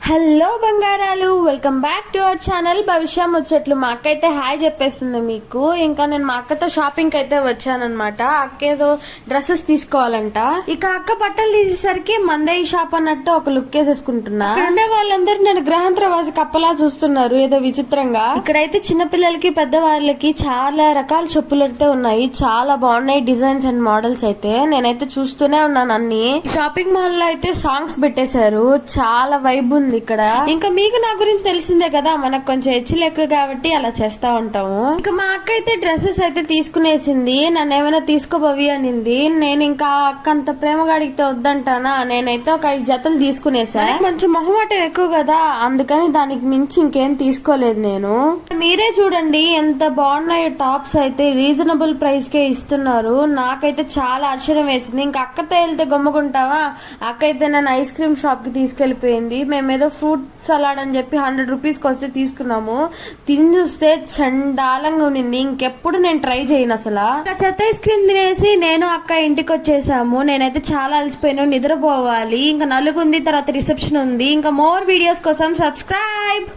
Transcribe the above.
Hello బంగారాలు, welcome back to our channel భవిష్య ముచ్చట్లు. మా అక్క అయితే హాయ్ చెప్పేస్తుంది మీకు. ఇంకా నేను మా అక్కతో షాపింగ్ అయితే వచ్చానమాట. అక్క ఏదో డ్రెస్సెస్ తీసుకోవాలంట. ఇక అక్క బట్టలు తీసేసరికి మందే షాప్ అన్నట్టు ఒక లుక్ వేసేసుకుంటున్నా. ఉండే వాళ్ళందరూ నేను గ్రహాంతరవాసి కప్పలా చూస్తున్నారు ఏదో విచిత్రంగా. ఇక్కడైతే చిన్నపిల్లలకి పెద్దవాళ్ళకి చాలా రకాల చెప్పులు అయితే ఉన్నాయి. చాలా బాగున్నాయి డిజైన్స్ అండ్ మోడల్స్ అయితే. నేనైతే చూస్తూనే ఉన్నాను అన్ని. షాపింగ్ మాల్ లో అయితే సాంగ్స్ పెట్టేశారు, చాలా వైబ్ ఉంది ఇక్కడ. ఇంకా మీకు నా గురించి తెలిసిందే కదా, మనకు కొంచెం హెచ్చులు ఎక్కువ కాబట్టి అలా చేస్తా ఉంటాము. ఇంకా మా అక్క అయితే డ్రెస్సెస్ అయితే తీసుకునేసింది. నన్ను ఏమైనా తీసుకోబోవి అనింది. నేను ఇంకా అక్క అంత ప్రేమగా అడిగితే వద్దంటానా, నేనైతే ఒక 5 జతలు తీసుకునేసా. కొంచెం మొహమాటం ఎక్కువ కదా, అందుకని దానికి మించి ఇంకేం తీసుకోలేదు నేను. మీరే చూడండి ఎంత బాగున్నాయో టాప్స్ అయితే. రీజనబుల్ ప్రైస్ కే ఇస్తున్నారు. నాకైతే చాలా ఆశ్చర్యం వేసింది. ఇంకా అక్కతో వెళ్తే గమ్ముకుంటావా, అక్క అయితే నన్ను ఐస్ క్రీమ్ షాప్ కి తీసుకెళ్లిపోయింది. మేమేదో ఫ్రూట్ సలాడ్ అని చెప్పి 100 రూపీస్కి వస్తే తీసుకున్నాము. తిని చూస్తే చండాలంగా ఉన్నింది. ఇంకెప్పుడు నేను ట్రై చేయను అసలు. ఇంకా చెత్త ఐస్ క్రీమ్ తినేసి నేను అక్క ఇంటికి వచ్చేసాము. నేనైతే చాలా అలసిపోయాను, నిద్రపోవాలి. ఇంకా నలుగుంది, తర్వాత రిసెప్షన్ ఉంది. ఇంకా మోర్ వీడియోస్ కోసం సబ్స్క్రైబ్.